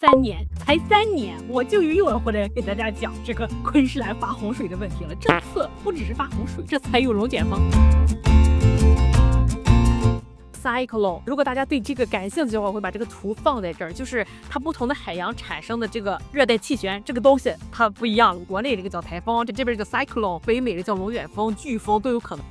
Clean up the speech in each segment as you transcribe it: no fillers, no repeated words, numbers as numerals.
3年，才3年，我就又要回来给大家讲这个昆士兰发洪水的问题了。这次不只是发洪水，这次还有龙卷风。Cyclone， 如果大家对这个感兴趣的话，我会把这个图放在这儿。就是它不同的海洋产生的这个热带气旋，这个东西它不一样。国内这个叫台风，这边叫 cyclone， 北美的叫龙卷风、飓风都有可能。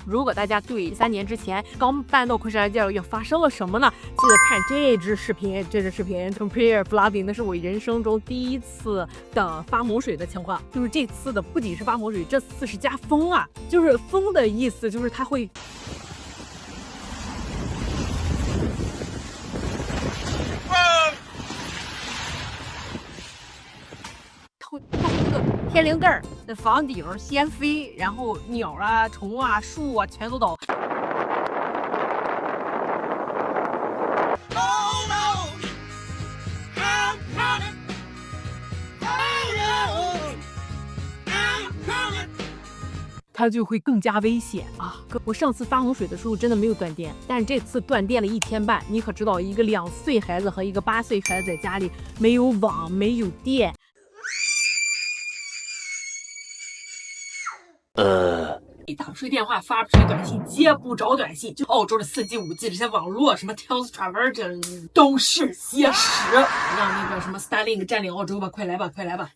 如果大家对3年之前刚搬到昆士兰这要发生了什么呢？记得看这支视频，Compare flooding， 那是我人生中第一次的发洪水的情况。就是这次的不仅是发洪水，这次是加风啊！就是风的意思，就是它会。天灵盖的房顶掀飞，然后鸟啊、虫啊、树啊全都倒。它就会更加危险啊！我上次发洪水的时候真的没有断电，但是这次断电了1天半。你可知道，一个2岁孩子和一个8岁孩子在家里没有网、没有电。你打不出电话，发不出短信，接不着短信，就澳洲的4G、5G 这些网络，什么 Telstra 这都是些屎，让那个什么 Starlink 占领澳洲吧，快来吧，快来吧！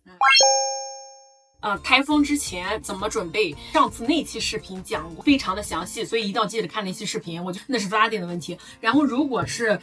台风之前怎么准备？上次那期视频讲过，非常的详细，所以一定要记得看那期视频。我觉得那是 flooding 的问题。然后如果是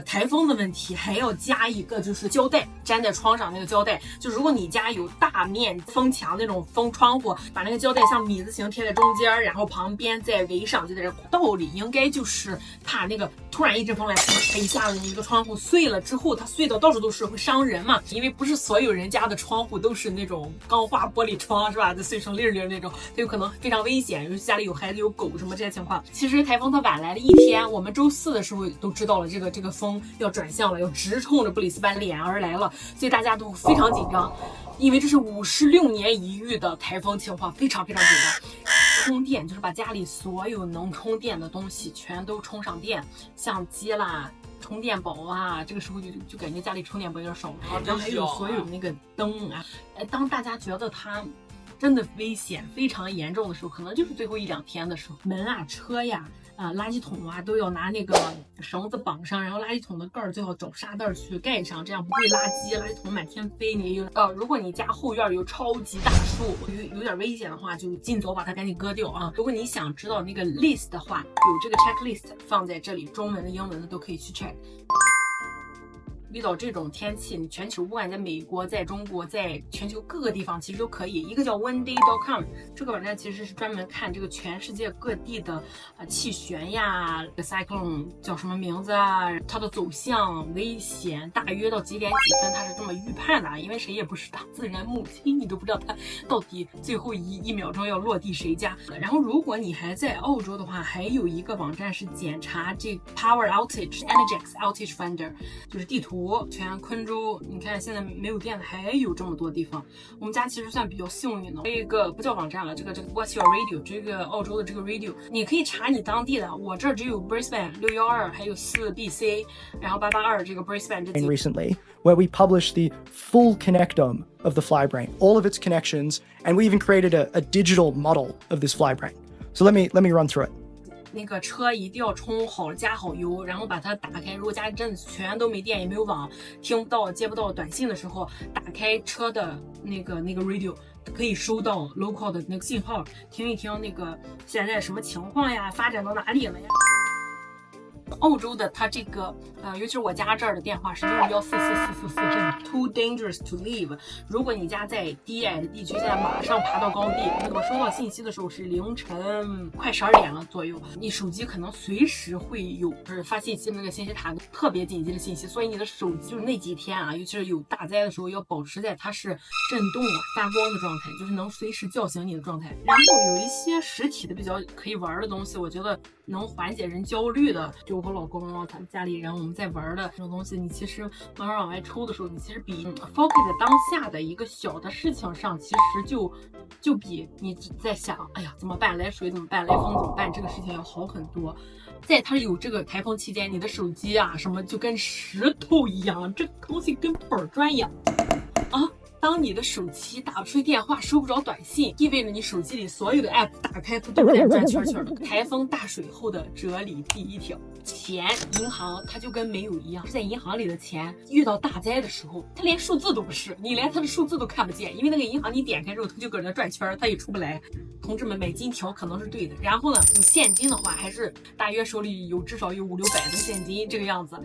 台风的问题，还要加一个就是胶带，粘在窗上那个胶带。就如果你家有大面封墙那种封窗户，把那个胶带像米字形贴在中间，然后旁边再围上，就在这道理应该就是怕那个突然一阵风来，一下子你一个窗户碎了之后，它碎到到处都是，会伤人嘛。因为不是所有人家的窗户都是那种钢化玻璃窗是吧？碎成粒粒那种，它有可能非常危险，尤其家里有孩子有狗什么这些情况。其实台风它晚来了1天，我们周4的时候都知道了这个风要转向了，要直冲着布里斯班脸而来了，所以大家都非常紧张，因为这是56年一遇的台风情况，非常非常紧张。充电就是把家里所有能充电的东西全都充上电，相机啦。充电宝啊，这个时候就感觉家里充电宝有点少，然后还有所有那个灯啊。当大家觉得它真的危险非常严重的时候，可能就是最后1、2天的时候，门啊、车呀、垃圾桶啊都要拿那个绳子绑上，然后垃圾桶的盖儿最好找沙袋去盖上，这样不会垃圾桶满天飞。如果你家后院有超级大树，有点危险的话，就尽早把它赶紧割掉啊。如果你想知道那个 list 的话，有这个 checklist 放在这里，中文的、英文的都可以去 check。遇到这种天气，你全球不管在美国、在中国、在全球各个地方，其实都可以。一个叫 OneDay.com， 这个网站其实是专门看这个全世界各地的气旋呀，这个 cyclone 叫什么名字啊，它的走向、危险，大约到几点几分，它是这么预判的。因为谁也不是大自然母亲，你都不知道它到底最后一秒钟要落地谁家。然后如果你还在澳洲的话，还有一个网站是检查这 Power Outage、Energix Outage Finder， 就是地图。全昆州，你看现在没有电的还有这么多地方，我们家其实算比较幸运的。这个不叫网站了，这个 What's Your Radio， 这个澳洲的这个 radio， 你可以查你当地的。我这只有 Brisbane 612，还有4BC， 然后882这个 Brisbane 这几个。Recently, where we published the full connectome of the flybrain, all of its connections, and we even created a digital model of this flybrain. So let me run through it.那个车一定要充好加好油，然后把它打开。如果家里真的全都没电也没有网，听不到接不到短信的时候，打开车的那个 radio， 可以收到 local 的那个信号，听一听那个现在什么情况呀，发展到哪里了呀。澳洲的它这个尤其是我家这儿的电话是6144444，真的 too dangerous to leave。如果你家在低矮的地区，现在马上爬到高地，我收到信息的时候是凌晨快12点了左右，你手机可能随时会有发信息的那个信息塔特别紧急的信息，所以你的手机就是那几天啊，尤其是有大灾的时候，要保持在它是震动发光的状态，就是能随时叫醒你的状态。然后有一些实体的比较可以玩的东西，我觉得能缓解人焦虑的，就我老公他们家里人我们在玩的这种东西，你其实慢慢往外抽的时候，你其实比 focus 在当下的一个小的事情上，其实就比你在想哎呀怎么办，来水怎么办，来风怎么办，这个事情要好很多。在它有这个台风期间，你的手机啊什么就跟石头一样，这个东西跟板砖一样啊。当你的手机打不出电话，收不着短信，意味着你手机里所有的 app 打开它都在转圈圈的。台风大水后的哲理第一条：钱，银行它就跟没有一样，在银行里的钱遇到大灾的时候，它连数字都不是，你连它的数字都看不见，因为那个银行你点开之后，它就搁那转圈，它也出不来。同志们，买金条可能是对的，然后呢，有现金的话，还是大约手里至少有500-600的现金这个样子。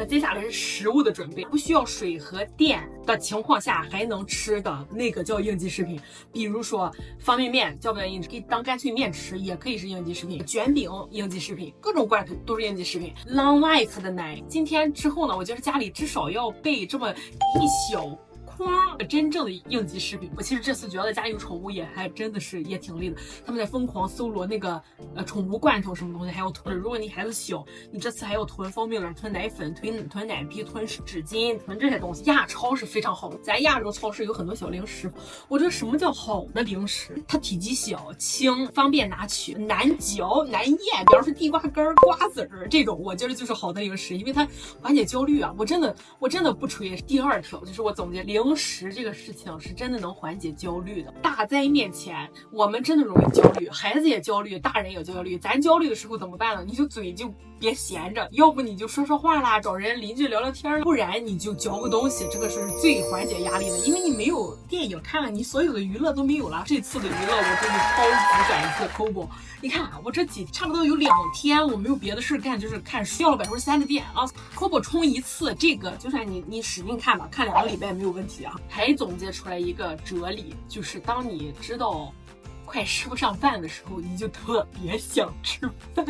那接下来是食物的准备，不需要水和电的情况下还能吃的那个叫应急食品，比如说方便面叫不叫应急，可以当干脆面吃，也可以是应急食品。卷饼应急食品，各种罐头都是应急食品。Long Life 的奶，今天之后呢，我觉得家里至少要备这么一小真正的应急食品。我其实这次觉得家有宠物也还真的是也挺累的，他们在疯狂搜罗那个宠物罐头什么东西，还要囤。如果你孩子小，你这次还要囤方便面、囤奶粉、囤奶皮、囤纸巾、囤这些东西。亚超是非常好的，咱亚洲超市有很多小零食。我觉得什么叫好的零食？它体积小、轻、方便拿取、难嚼、难咽。比方说地瓜干、瓜子儿这种，我觉得就是好的零食，因为它缓解焦虑啊。我真的不吹。第二条就是我总结零食这个事情是真的能缓解焦虑的。大灾面前，我们真的容易焦虑，孩子也焦虑，大人也焦虑。咱焦虑的时候怎么办呢？你就嘴就别闲着，要不你就说说话啦，找人邻居聊聊天，不然你就嚼个东西，这个是最缓解压力的。因为你没有电影看了，你所有的娱乐都没有了。这次的娱乐我真的超级感谢 Kobo。你看啊，我这差不多有2天我没有别的事干，就是看书，掉了3%的电啊。Kobo 充一次，这个就算你使劲看吧，看2个礼拜没有问题啊。还总结出来一个哲理，就是当你知道快吃不上饭的时候，你就特别想吃饭。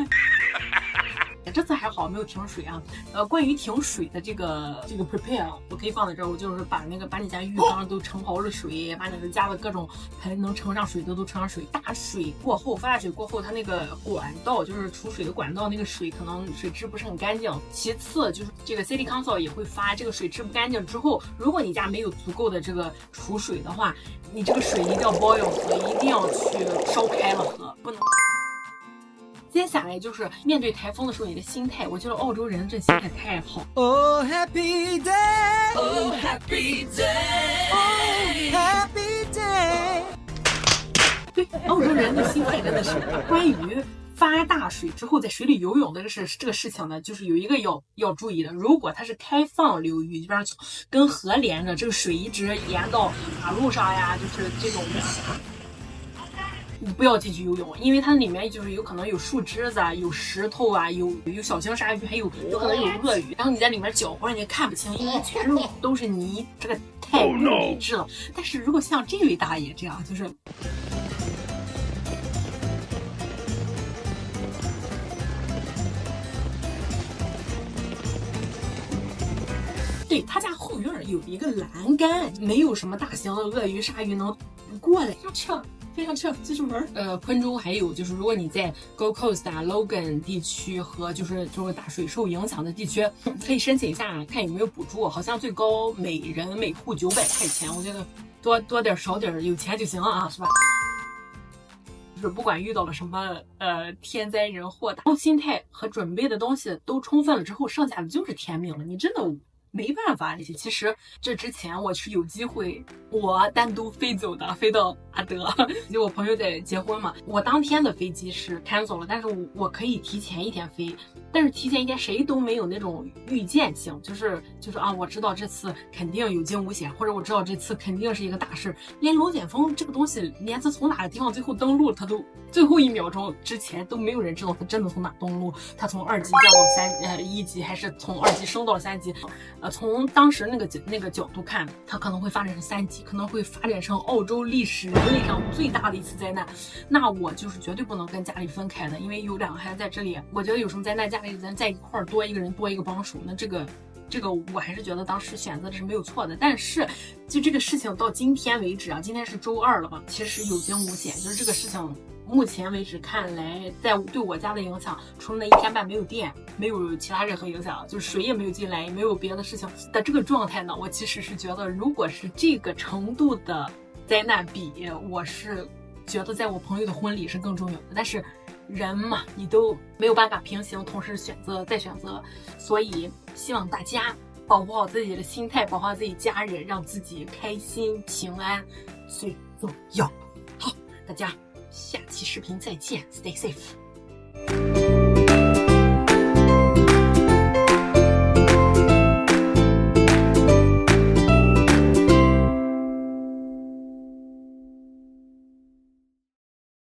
这次还好没有停水啊。关于停水的这个 prepare， 我可以放在这儿。我就是把你家浴缸都盛好了水，把你的家的各种盆能盛上水的都盛上水。大水过后，发大水过后，它那个管道就是储水的管道，那个水可能水质不是很干净。其次就是这个 City Council 也会发这个水质不干净之后，如果你家没有足够的这个储水的话，你这个水一定要 boil 喝，一定要去烧开了喝，不能。接下来就是面对台风的时候，你的心态，我觉得澳洲人这心态太好。Oh happy day, Oh happy day, oh happy day。对，澳洲人的心态真的是关于发大水之后在水里游泳的这个事情呢，就是有一个要注意的。如果它是开放流域，就比方跟河连着，这个水一直沿到马路上呀，就是这种你不要进去游泳，因为它里面就是有可能有树枝子啊，有石头啊，有小型鲨鱼，还有可能有鳄鱼，然后你在里面搅和，你看不清，因为全都是泥，这个太不理智了。但是如果像这位大爷这样，就是对他家后院有一个栏杆，没有什么大型的鳄鱼、鲨鱼能过来，非常chill，继续玩。昆州还有就是，如果你在 Gold Coast 啊、Logan 地区和就是大水受影响的地区，可以申请一下，看有没有补助。好像最高每人每户900块钱，我觉得多点少点有钱就行了啊，是吧？就是不管遇到了什么天灾人祸，然后心态和准备的东西都充分了之后，剩下的就是天命了。你真的没办法，其实这之前我是有机会，我单独飞走的，飞到阿德，就我朋友在结婚嘛，我当天的飞机是 cancel 了，但是我可以提前1天飞，但是提前1天谁都没有那种预见性，就是啊，我知道这次肯定有惊无险，或者我知道这次肯定是一个大事，连龙卷风这个东西，连它从哪个地方最后登陆，它都最后1秒钟之前都没有人知道它真的从哪登陆，它从2级降到1级，还是从2级升到了3级。从当时那个角度看，它可能会发展成3级，可能会发展成澳洲历史人类上最大的一次灾难。那我就是绝对不能跟家里分开的，因为有2个孩子在这里，我觉得有什么灾难，家里咱在一块儿多一个人多一个帮手，那这个我还是觉得当时选择的是没有错的。但是就这个事情到今天为止啊，今天是周2了嘛，其实有惊无险，就是这个事情目前为止看来，对我家的影响，除了那1天半没有电，没有其他任何影响，就是水也没有进来，也没有别的事情的这个状态呢，我其实是觉得，如果是这个程度的灾难比，我是觉得在我朋友的婚礼是更重要的。但是人嘛，你都没有办法平行同时选择再选择，所以希望大家保护好自己的心态，保护好自己家人，让自己开心平安最重要。好，大家下期视频再见 ，Stay safe。